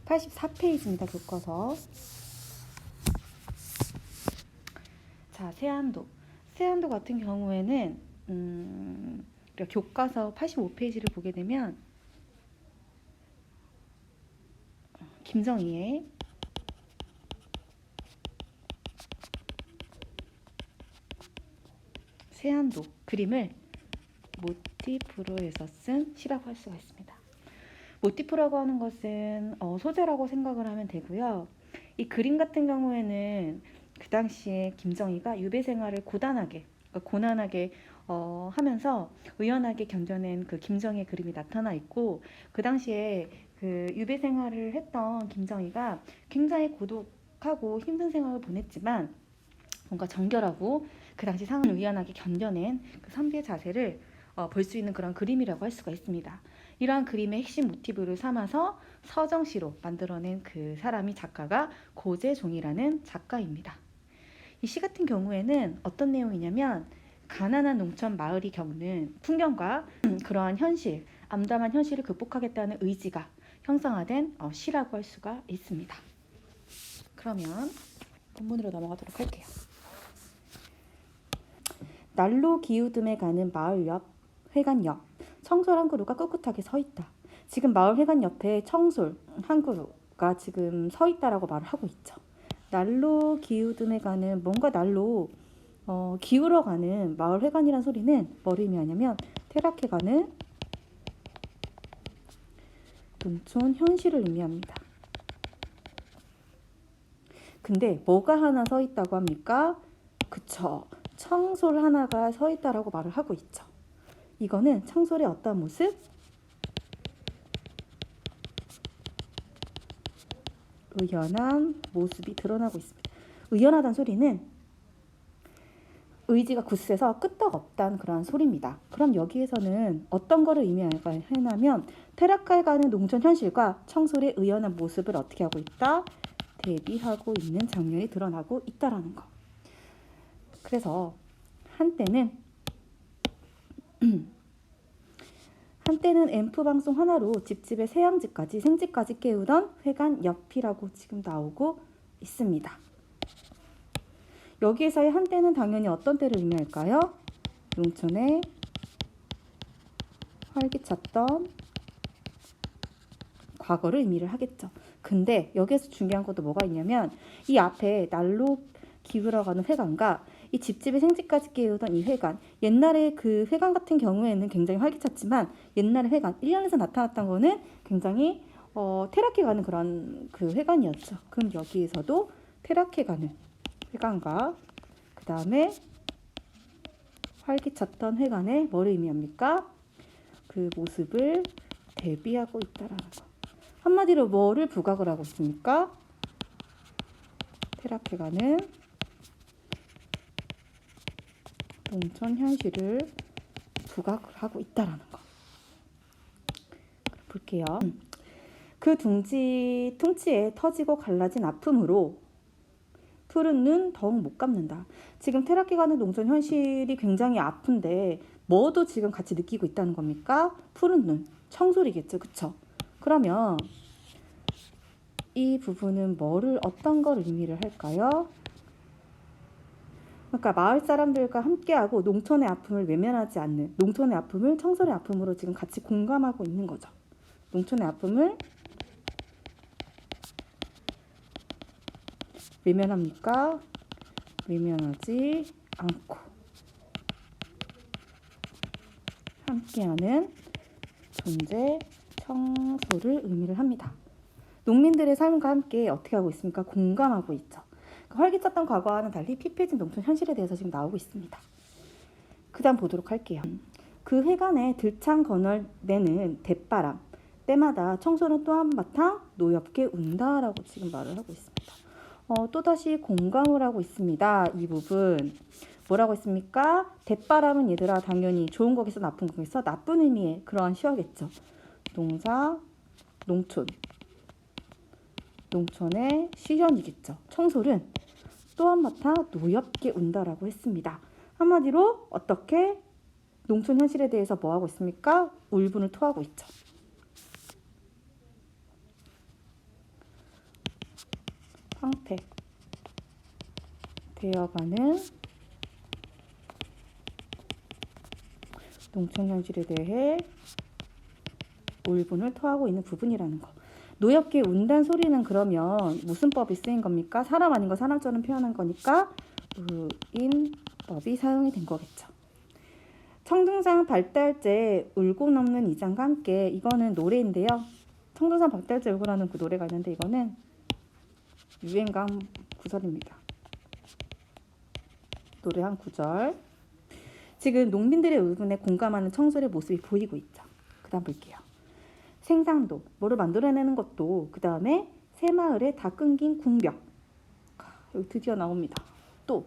84페이지입니다. 교과서. 자, 세안도. 세안도 같은 경우에는 우리가 교과서 85페이지를 보게 되면 김정희의 세안도 그림을 모티프로 해서 쓴 시라고 할 수가 있습니다. 모티프라고 하는 것은 소재라고 생각을 하면 되고요. 이 그림 같은 경우에는 그 당시에 김정희가 유배 생활을 고난하게 하면서 의연하게 견뎌낸 그 김정희의 그림이 나타나 있고, 그 당시에 그 유배 생활을 했던 김정희가 굉장히 고독하고 힘든 생활을 보냈지만 뭔가 정결하고 그 당시 상황을 의연하게 견뎌낸 그 선비의 자세를 볼 수 있는 그런 그림이라고 할 수가 있습니다. 이러한 그림의 핵심 모티브를 삼아서 서정시로 만들어낸 그 사람이 작가가 고재종이라는 작가입니다. 이 시 같은 경우에는 어떤 내용이냐면 가난한 농촌 마을이 겪는 풍경과 그러한 현실, 암담한 현실을 극복하겠다는 의지가 형성화된 시라고 할 수가 있습니다. 그러면 본문으로 넘어가도록 할게요. 난로 기우듬에 가는 마을 옆 회관 옆 청솔 한 그루가 꿋꿋하게 서 있다. 지금 마을 회관 옆에 청솔 한 그루가 지금 서 있다라고 말을 하고 있죠. 난로 기우듬에 가는 뭔가 난로 기울어 가는 마을 회관이란 소리는 뭘 의미하냐면 퇴락해 가는 농촌 현실을 의미합니다. 근데 뭐가 하나 서 있다고 합니까? 그쵸. 청솔 하나가 서 있다라고 말을 하고 있죠. 이거는 청솔의 어떤 모습? 의연한 모습이 드러나고 있습니다. 의연하다는 소리는 의지가 굳세서 끄떡없다는 그런 소리입니다. 그럼 여기에서는 어떤 거를 의미하냐면 퇴락해가는 농촌 현실과 청솔의 의연한 모습을 어떻게 하고 있다? 대비하고 있는 장면이 드러나고 있다라는 거. 그래서 한때는 앰프 방송 하나로 집집의 새양집까지 생집까지 깨우던 회관 옆이라고 지금 나오고 있습니다. 여기에서의 한때는 당연히 어떤 때를 의미할까요? 농촌에 활기찼던 과거를 의미를 하겠죠. 근데 여기에서 중요한 것도 뭐가 있냐면 이 앞에 난로 기울어가는 회관과 이 집집의 생집까지 깨우던 이 회관, 옛날에 그 회관 같은 경우에는 굉장히 활기찼지만 옛날의 회관, 1년에서 나타났던 거는 굉장히 퇴락해가는 그런 그 회관이었죠. 그럼 여기에서도 퇴락해가는 회관과 그 다음에 활기찼던 회관에 뭐를 의미합니까? 그 모습을 대비하고 있다라는 거. 한마디로 뭐를 부각을 하고 있습니까? 퇴락해가는 농촌 현실을 부각을 하고 있다라는 거. 볼게요. 그 퉁치에 터지고 갈라진 아픔으로 푸른 눈 더욱 못 감는다. 지금 퇴락해가는 농촌 현실이 굉장히 아픈데 뭐도 지금 같이 느끼고 있다는 겁니까? 푸른 눈, 청솔이겠죠. 그쵸? 그러면 이 부분은 어떤 걸 의미를 할까요? 그러니까 마을 사람들과 함께하고 농촌의 아픔을 외면하지 않는, 농촌의 아픔을 청솔의 아픔으로 지금 같이 공감하고 있는 거죠. 농촌의 아픔을 외면합니까? 외면하지 않고 함께하는 존재, 청소를 의미를 합니다. 농민들의 삶과 함께 어떻게 하고 있습니까? 공감하고 있죠. 활기찼던 과거와는 달리 피폐해진 농촌 현실에 대해서 지금 나오고 있습니다. 그 다음 보도록 할게요. 그 회관에 들창 거널내는 대바람, 때마다 청소는 또 한바탕 노엽게 운다라고 지금 말을 하고 있습니다. 또다시 공감을 하고 있습니다. 이 부분 뭐라고 했습니까? 대바람은 얘들아 당연히 좋은 거겠어 나쁜 거겠어? 나쁜 의미의 그러한 시어겠죠. 농사, 농촌의 시현이겠죠. 청솔은 또 한바탕 노엽게 운다라고 했습니다. 한마디로 어떻게 농촌 현실에 대해서 뭐 하고 있습니까? 울분을 토하고 있죠. 황폐되어가는 농촌 현실에 대해 울분을 토하고 있는 부분이라는 거. 노엽게 운다는 소리는 그러면 무슨 법이 쓰인 겁니까? 사람 아닌 거 사람처럼 표현한 거니까 우인법이 사용이 된 거겠죠. 청둥산 발달제 울고 넘는 이장과 함께, 이거는 노래인데요. 청둥산 발달제 울고라는 그 노래가 있는데 이거는 유행가 구절입니다. 노래 한 구절. 지금 농민들의 울분에 공감하는 청소의 모습이 보이고 있죠. 그 다음 볼게요. 생산도, 뭐를 만들어내는 것도, 그 다음에 새마을에 다 끊긴 궁벽. 여기 드디어 나옵니다. 또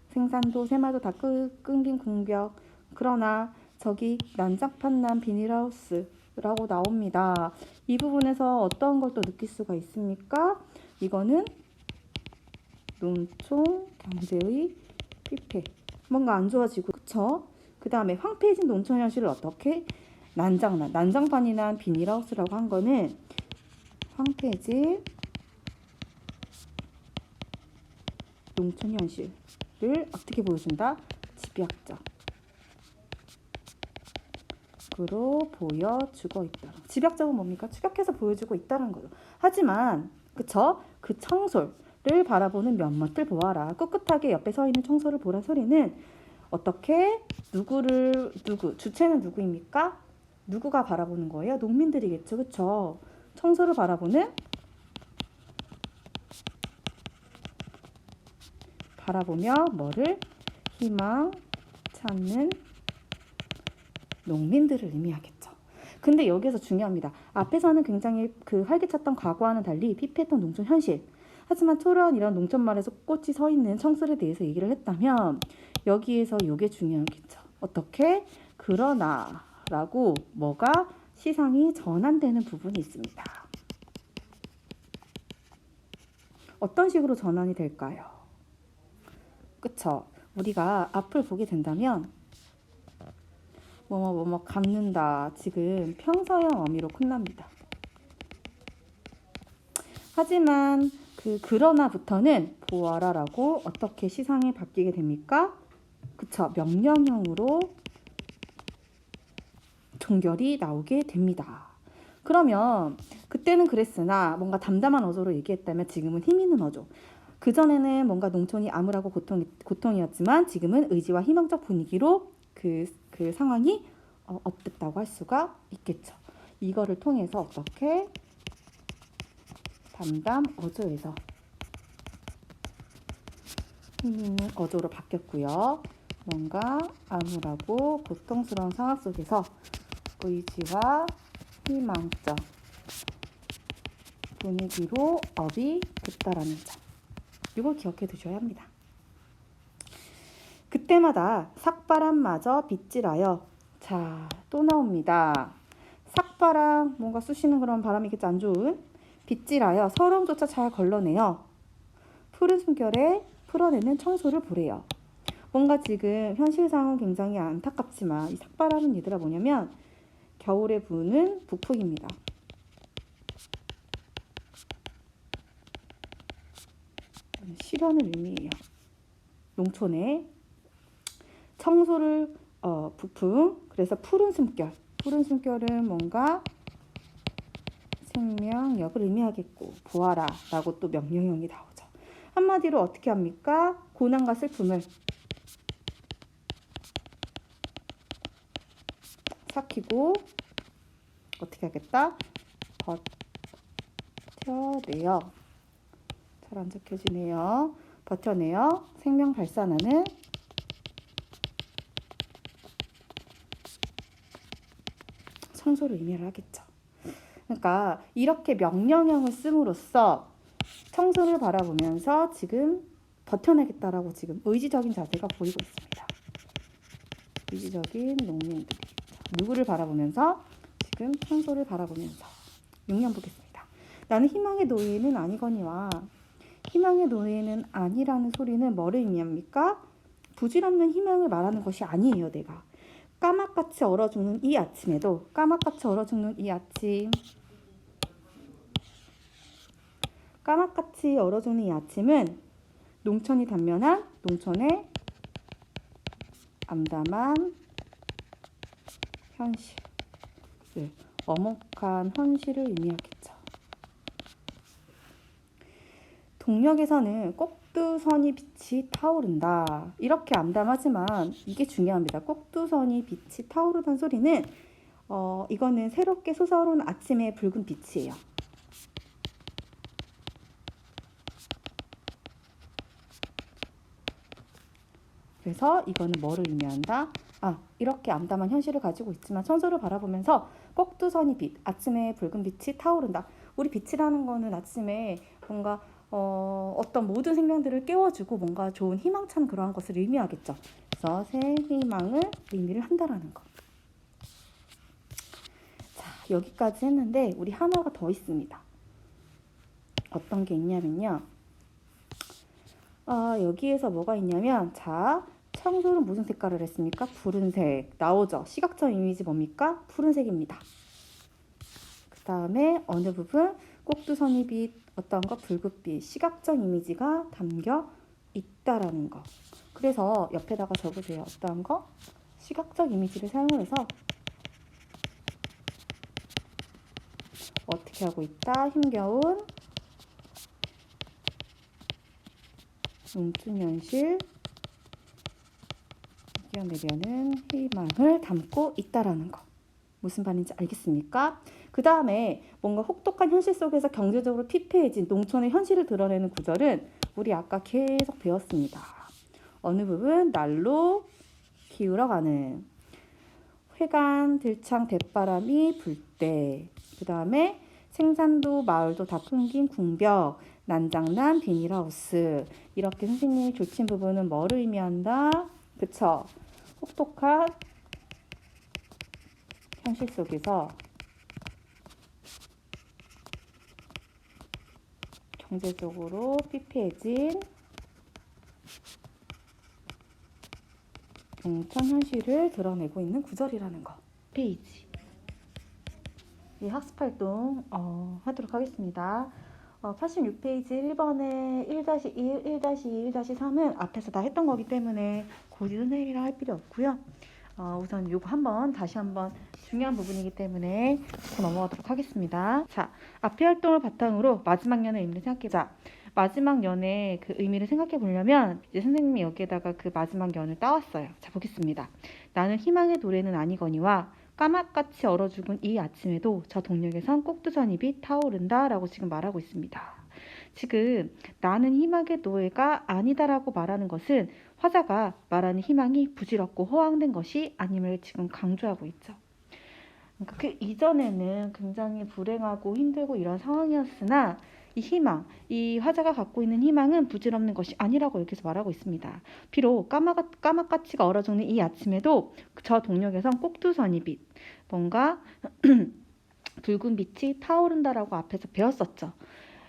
생산도, 새마을도 다 끊긴 궁벽. 그러나 저기 난장판난 비닐하우스라고 나옵니다. 이 부분에서 어떤 걸 또 느낄 수가 있습니까? 이거는 농촌 경제의 피폐. 뭔가 안 좋아지고, 그쵸? 그 다음에 황폐해진 농촌 현실을 어떻게? 난장판이 난 비닐하우스라고 한 거는 황폐해진 농촌 현실을 어떻게 보여준다? 집약적으로 보여주고 있다. 집약적은 뭡니까? 추격해서 보여주고 있다는 거죠. 하지만 그쵸? 그 청솔을 바라보는 면모들 보아라. 꿋꿋하게 옆에 서 있는 청솔을 보라 소리는 어떻게? 주체는 누구입니까? 누구가 바라보는 거예요? 농민들이겠죠. 그쵸? 청소를 바라보며 뭐를? 희망 찾는 농민들을 의미하겠죠. 근데 여기서 중요합니다. 앞에서는 굉장히 그 활기찼던 과거와는 달리 피폐했던 농촌 현실. 하지만 초라한 이런 농촌말에서 꽃이 서 있는 청설에 대해서 얘기를 했다면 여기에서 이게 중요하겠죠. 어떻게? 그러나 라고 뭐가? 시상이 전환되는 부분이 있습니다. 어떤 식으로 전환이 될까요? 그쵸? 우리가 앞을 보게 된다면 뭐뭐 갚는다. 지금 평서형 어미로 끝납니다. 하지만 그러나부터는 보아라 라고 어떻게 시상이 바뀌게 됩니까? 그쵸? 명령형으로 종결이 나오게 됩니다. 그러면 그때는 그랬으나 뭔가 담담한 어조로 얘기했다면 지금은 힘 있는 어조. 그전에는 뭔가 농촌이 암울하고 고통이었지만 지금은 의지와 희망적 분위기로 그 상황이 업됐다고 할 수가 있겠죠. 이거를 통해서 어떻게? 담담 어조에서 힘 있는 어조로 바뀌었고요. 뭔가 암울하고 고통스러운 상황 속에서 의지와 희망적 분위기로 업이 됐다라는 점. 이걸 기억해 두셔야 합니다. 그때마다 삭바람마저 빗질하여. 자, 또 나옵니다. 삭바람, 뭔가 쑤시는 그런 바람이겠지, 안 좋은. 빗질하여 서름조차 잘 걸러내어 푸른 숨결에 풀어내는 청소를 보래요. 뭔가 지금 현실상은 굉장히 안타깝지만 이 삭바람은 얘들아 뭐냐면 겨울에 부는 북풍입니다. 시련을 의미해요. 농촌에 청소를 북풍, 그래서 푸른 숨결은 뭔가 생명력을 의미하겠고 보아라 라고 또 명령형이 나오죠. 한마디로 어떻게 합니까? 고난과 슬픔을 삭히고 어떻게 하겠다? 버텨내요. 잘 안 적혀지네요. 버텨내요. 생명 발산하는 청소를 의미를 하겠죠. 그러니까 이렇게 명령형을 씀으로써 청소를 바라보면서 지금 버텨내겠다라고 지금 의지적인 자세가 보이고 있습니다. 의지적인 농민들이 누구를 바라보면서? 지금 청소를 바라보면서. 6년 보겠습니다. 나는 희망의 노예는 아니거니와. 희망의 노예는 아니라는 소리는 뭐를 의미합니까? 부질없는 희망을 말하는 것이 아니에요. 내가 까맣같이 얼어 죽는 이 아침에도, 까맣같이 얼어 죽는 이 아침, 까맣같이 얼어주는 이 아침은 농천이 단면한 농촌의 암담한 현실, 엄혹한 현실을 의미하겠죠. 동력에서는 꼭두선이 빛이 타오른다. 이렇게 암담하지만 이게 중요합니다. 꼭두선이 빛이 타오르다는 소리는 이거는 새롭게 솟아오른 아침의 붉은 빛이에요. 그래서 이거는 뭐를 의미한다? 이렇게 암담한 현실을 가지고 있지만 청소를 바라보면서 꼭두선이 빛, 아침의 붉은 빛이 타오른다. 우리 빛이라는 거는 아침에 뭔가 어떤 모든 생명들을 깨워주고 뭔가 좋은 희망찬 그러한 것을 의미하겠죠. 그래서 새 희망을 의미를 한다라는 거. 자, 여기까지 했는데 우리 하나가 더 있습니다. 어떤 게 있냐면요. 여기에서 뭐가 있냐면, 자, 청소는 무슨 색깔을 했습니까? 푸른색. 나오죠? 시각적 이미지 뭡니까? 푸른색입니다. 그 다음에 어느 부분? 꼭두선이 빛, 어떤 거? 붉은빛. 시각적 이미지가 담겨 있다라는 거. 그래서 옆에다가 적으세요. 어떤 거? 시각적 이미지를 사용을 해서 어떻게 하고 있다? 힘겨운 농촌 현실 이겨내려는 희망을 담고 있다라는 거. 무슨 말인지 알겠습니까? 그 다음에 뭔가 혹독한 현실 속에서 경제적으로 피폐해진 농촌의 현실을 드러내는 구절은 우리 아까 계속 배웠습니다. 어느 부분? 날로 기울어가는 회관, 들창, 대바람이 불 때. 그 다음에 생산도 마을도 다 풍긴 궁벽, 난장난 비닐하우스. 이렇게 선생님이 조친 부분은 뭐를 의미한다? 그쵸? 혹독한 현실 속에서 경제적으로 피폐해진 농촌 현실을 드러내고 있는 구절이라는 거. 페이지. 이 학습활동 하도록 하겠습니다. 86페이지 1번에 1-1, 1-2, 1-3은 앞에서 다 했던 거기 때문에 굳이 선생님이랑 할 필요 없고요. 우선 요거 다시 한번 중요한 부분이기 때문에 넘어가도록 하겠습니다. 자, 앞의 활동을 바탕으로 마지막 년의 의미를 생각해보자. 마지막 년의 그 의미를 생각해 보려면 이제 선생님이 여기에다가 그 마지막 년을 따왔어요. 자, 보겠습니다. 나는 희망의 노래는 아니거니와 까맣같이 얼어 죽은 이 아침에도 저 동력에선 꼭두선이 빛 타오른다 라고 지금 말하고 있습니다. 지금 나는 희망의 노예가 아니다라고 말하는 것은 화자가 말하는 희망이 부질없고 허황된 것이 아님을 지금 강조하고 있죠. 그러니까 그 이전에는 굉장히 불행하고 힘들고 이런 상황이었으나 이 희망, 이 화자가 갖고 있는 희망은 부질없는 것이 아니라고 여기서 말하고 있습니다. 비록 까맣같이 얼어 죽는 이 아침에도 저 동력에선 꼭두선이 빛, 뭔가 붉은 빛이 타오른다라고 앞에서 배웠었죠.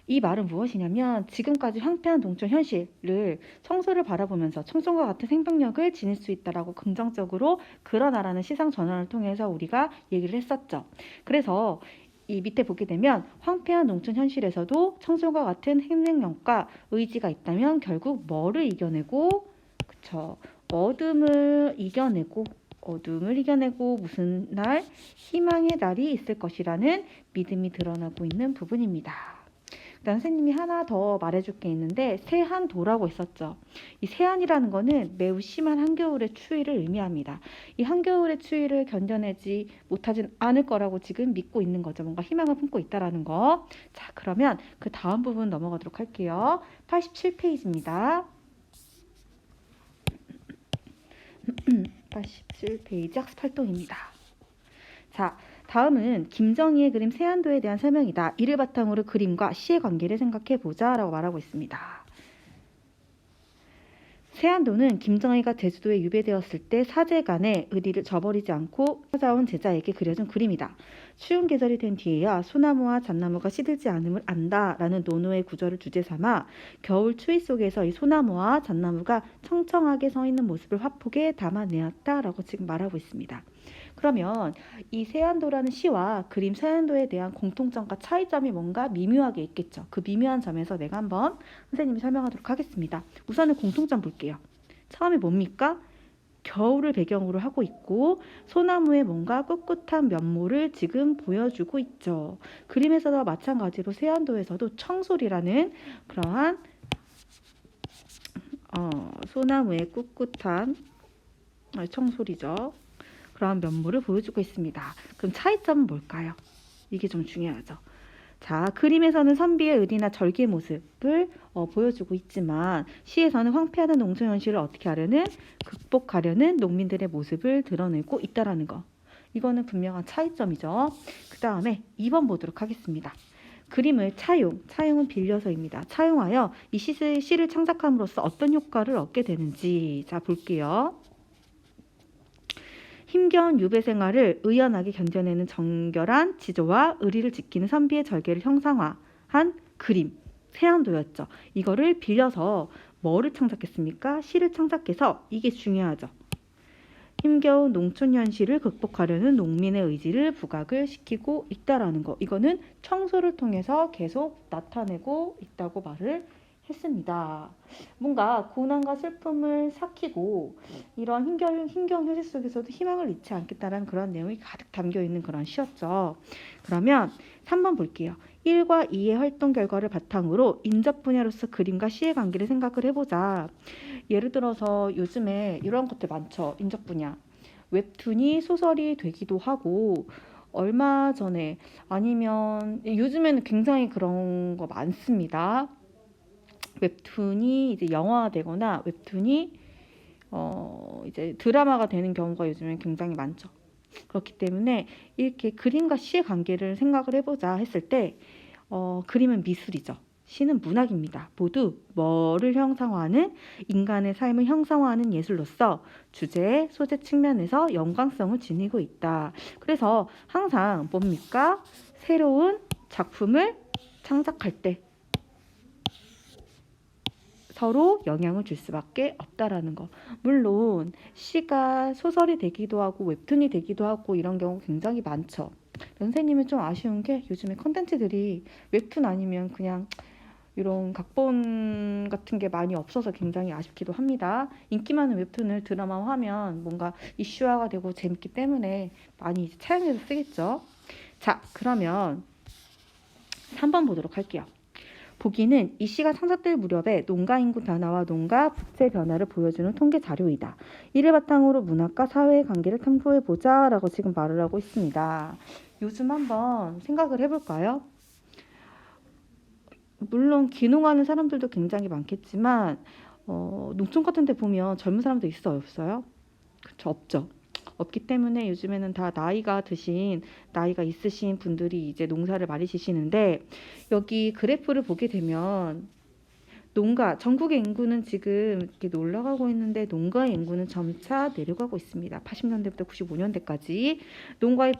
이 말은 무엇이냐면 지금까지 황폐한 농촌 현실을 청소를 바라보면서 청소과 같은 생명력을 지닐 수 있다라고 긍정적으로 그러나라는 시상 전환을 통해서 우리가 얘기를 했었죠. 그래서 이 밑에 보게 되면 황폐한 농촌 현실에서도 청소과 같은 생명력과 의지가 있다면 결국 뭐를 이겨내고, 그쵸? 어둠을 이겨내고 무슨 날 희망의 날이 있을 것이라는 믿음이 드러나고 있는 부분입니다. 선생님이 하나 더 말해줄 게 있는데 세한도라고 했었죠. 이 세한이라는 거는 매우 심한 한겨울의 추위를 의미합니다. 이 한겨울의 추위를 견뎌내지 못하진 않을 거라고 지금 믿고 있는 거죠. 뭔가 희망을 품고 있다라는 거. 자, 그러면 그 다음 부분 넘어가도록 할게요. 87페이지입니다. 87페이지 학습활동입니다. 자, 다음은 김정희의 그림 세안도에 대한 설명이다. 이를 바탕으로 그림과 시의 관계를 생각해보자 라고 말하고 있습니다. 세안도는 김정희가 제주도에 유배되었을 때 사제간의 의리를 저버리지 않고 찾아온 제자에게 그려준 그림이다. 추운 계절이 된 뒤에야 소나무와 잣나무가 시들지 않음을 안다 라는 논어의 구절을 주제 삼아 겨울 추위 속에서 이 소나무와 잣나무가 청청하게 서 있는 모습을 화폭에 담아내었다 라고 지금 말하고 있습니다. 그러면 이 세안도라는 시와 그림 세안도에 대한 공통점과 차이점이 뭔가 미묘하게 있겠죠. 그 미묘한 점에서 내가 한번 선생님이 설명하도록 하겠습니다. 우선은 공통점 볼게요. 처음에 뭡니까? 겨울을 배경으로 하고 있고 소나무에 뭔가 꿋꿋한 면모를 지금 보여주고 있죠. 그림에서도 마찬가지로 세안도에서도 청솔이라는 그러한 소나무의 꿋꿋한 청솔이죠. 그런 면모를 보여주고 있습니다. 그럼 차이점은 뭘까요? 이게 좀 중요하죠. 자, 그림에서는 선비의 의리나 절개의 모습을 보여주고 있지만 시에서는 황폐하는 농촌 현실을 어떻게 하려는 극복하려는 농민들의 모습을 드러내고 있다라는 거. 이거는 분명한 차이점이죠. 그 다음에 2번 보도록 하겠습니다. 그림을 차용은 빌려서입니다. 차용하여 이 시를 창작함으로써 어떤 효과를 얻게 되는지 자 볼게요. 힘겨운 유배 생활을 의연하게 견뎌내는 정결한 지조와 의리를 지키는 선비의 절개를 형상화한 그림, 세안도였죠. 이거를 빌려서 뭐를 창작했습니까? 시를 창작해서 이게 중요하죠. 힘겨운 농촌 현실을 극복하려는 농민의 의지를 부각을 시키고 있다라는 거. 이거는 청소를 통해서 계속 나타내고 있다고 말을 했습니다. 뭔가 고난과 슬픔을 삭히고 이런 힘겨운 현실 속에서도 희망을 잃지 않겠다라는 그런 내용이 가득 담겨 있는 그런 시였죠. 그러면 3번 볼게요. 1과 2의 활동 결과를 바탕으로 인접 분야로서 그림과 시의 관계를 생각을 해보자. 예를 들어서 요즘에 이런 것들 많죠. 인접 분야. 웹툰이 소설이 되기도 하고 얼마 전에 아니면 요즘에는 굉장히 그런 거 많습니다. 웹툰이 이제 영화되거나 웹툰이 이제 드라마가 되는 경우가 요즘엔 굉장히 많죠. 그렇기 때문에 이렇게 그림과 시의 관계를 생각을 해보자 했을 때 그림은 미술이죠. 시는 문학입니다. 모두 뭐를 형상화하는 인간의 삶을 형상화하는 예술로서 주제, 소재 측면에서 연관성을 지니고 있다. 그래서 항상 뭡니까? 새로운 작품을 창작할 때 서로 영향을 줄 수밖에 없다라는 거. 물론 시가 소설이 되기도 하고 웹툰이 되기도 하고 이런 경우 굉장히 많죠. 선생님은 좀 아쉬운 게 요즘에 컨텐츠들이 웹툰 아니면 그냥 이런 각본 같은 게 많이 없어서 굉장히 아쉽기도 합니다. 인기 많은 웹툰을 드라마화하면 뭔가 이슈화가 되고 재밌기 때문에 많이 이제 차용해서 쓰겠죠. 자, 그러면 3번 보도록 할게요. 보기는 이 시가 창작될 무렵에 농가 인구 변화와 농가 부채 변화를 보여주는 통계 자료이다. 이를 바탕으로 문학과 사회의 관계를 탐구해보자 라고 지금 말을 하고 있습니다. 요즘 한번 생각을 해볼까요? 물론 귀농하는 사람들도 굉장히 많겠지만 농촌 같은 데 보면 젊은 사람도 있어요, 없어요? 그렇죠, 없죠. 없기 때문에 요즘에는 다 나이가 있으신 분들이 이제 농사를 많이 지시는데 여기 그래프를 보게 되면 전국의 인구는 지금 이렇게 올라가고 있는데 농가의 인구는 점차 내려가고 있습니다. 80년대부터 95년대까지 농가의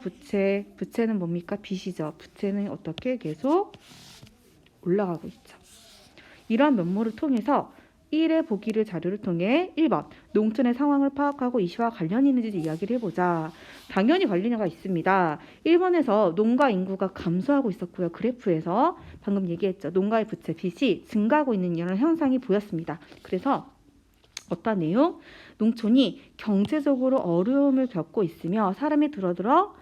부채는 뭡니까? 빚이죠. 부채는 어떻게 계속 올라가고 있죠. 이러한 면모를 통해서 1의 보기를 자료를 통해 1번 농촌의 상황을 파악하고 이 시와 관련이 있는지 이야기를 해보자. 당연히 관련이 있습니다. 1번에서 농가 인구가 감소하고 있었고요. 그래프에서 방금 얘기했죠. 농가의 부채 빚이 증가하고 있는 이런 현상이 보였습니다. 그래서 어떤 내용? 농촌이 경제적으로 어려움을 겪고 있으며 사람이 줄어들어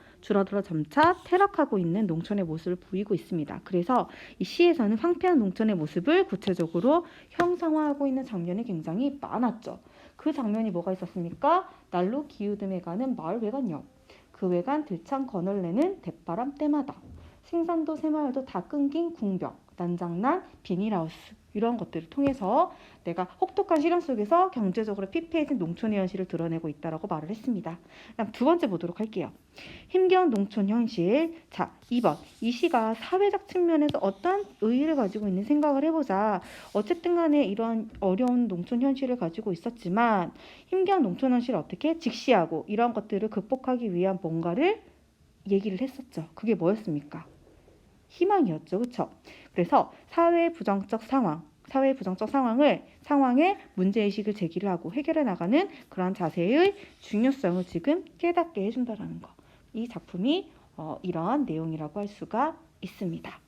점차 퇴락하고 있는 농촌의 모습을 보이고 있습니다. 그래서 이 시에서는 황폐한 농촌의 모습을 구체적으로 형상화하고 있는 장면이 굉장히 많았죠. 그 장면이 뭐가 있었습니까? 날로 기우듬해 가는 마을 외관역, 그 외관 들창 거널내는 대바람 때마다, 생산도 새마을도 다 끊긴 궁벽, 난장난 비닐하우스 이런 것들을 통해서 내가 혹독한 시련 속에서 경제적으로 피폐해진 농촌의 현실을 드러내고 있다라고 말을 했습니다. 그다음 두 번째 보도록 할게요. 힘겨운 농촌 현실. 자, 2번. 이 시가 사회적 측면에서 어떤 의의를 가지고 있는 생각을 해보자. 어쨌든 간에 이런 어려운 농촌 현실을 가지고 있었지만 힘겨운 농촌 현실을 어떻게 직시하고 이런 것들을 극복하기 위한 뭔가를 얘기를 했었죠. 그게 뭐였습니까? 희망이었죠. 그렇죠? 그래서 사회의 부정적 상황, 사회 부정적 상황에 문제의식을 제기를 하고 해결해 나가는 그러한 자세의 중요성을 지금 깨닫게 해준다라는 거. 이 작품이 이러한 내용이라고 할 수가 있습니다.